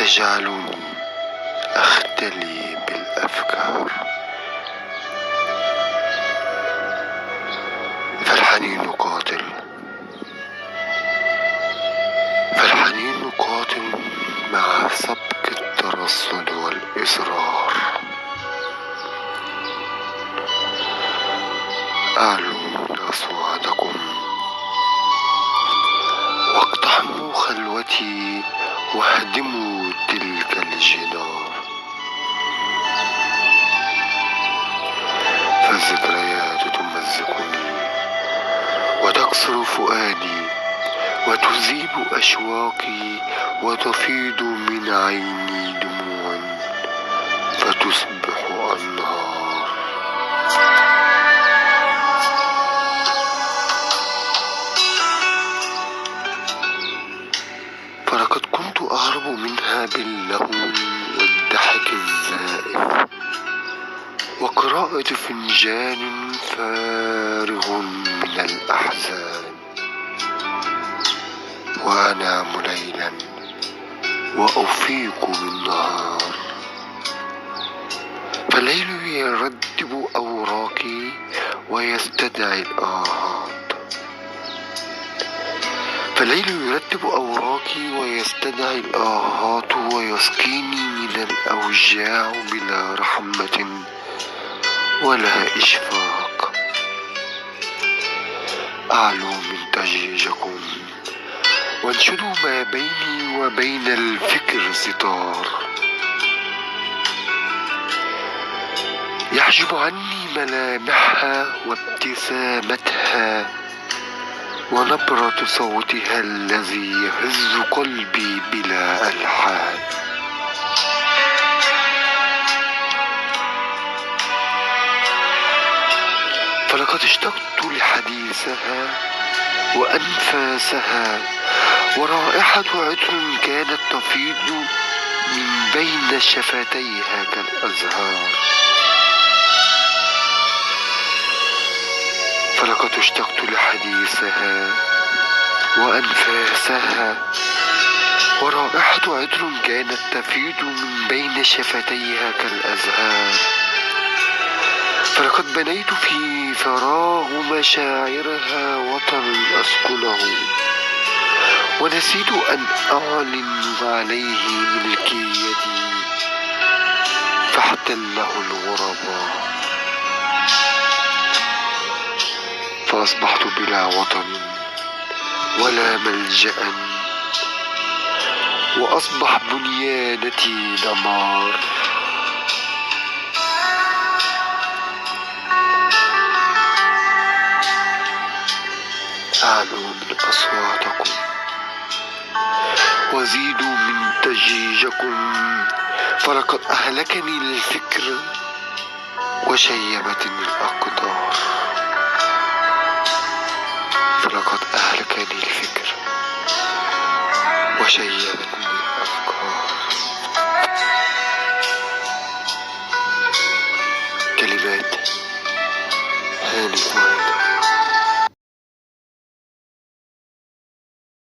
تجعلني أختلي بالأفكار. فالحنين قاتل، فالحنين قاتل مع سبق الترصد والإصرار. أعلوا أصواتكم واقتحموا خلوتي واهدموا تلك الجدار. فالذكريات تمزقني وتكسر فؤادي وتذيب أشواقي وتفيض من عيني دموع فتصبح أنهار. فلقد كنت أهرب منها باللهو والضحك الزائف وقراءة فنجان فارغ من الأحزان، وأنام ليلا وأفيق بالنهار. فالليل يرتب أوراقي ويستدعي الآهات، فالليل يرتب أوراقي ويستدعي الآهات ويسقيني من الأوجاع بلا رحمة ولا إشفاق. أعلو من ضجيجكم وانشدوا ما بيني وبين الفكر ستار. يحجب عني ملامحها وابتسامتها ونبرة صوتها الذي يهز قلبي بلا ألحان. فلقد اشتقت لحديثها وأنفاسها ورائحة عطر كانت تفيض من بين شفتيها كالأزهار. فلقد اشتقت لحديثها وأنفاسها ورائحة عطر كانت تفيض من بين شفتيها كالأزهار. فلقد بنيت في فراغ مشاعرها وطن أسكنه ونسيت أن أعلن عليه ملكيتي فاحتله الغرباء. فأصبحت بلا وطن ولا ملجأ وأصبح بنيانتي دمار. أعلوا من أصواتكم وزيدوا من ضجيجكم فلقد أهلكني الفكر وشيبتني الأقدار. فلقد أهلكني الفكر وشيبتني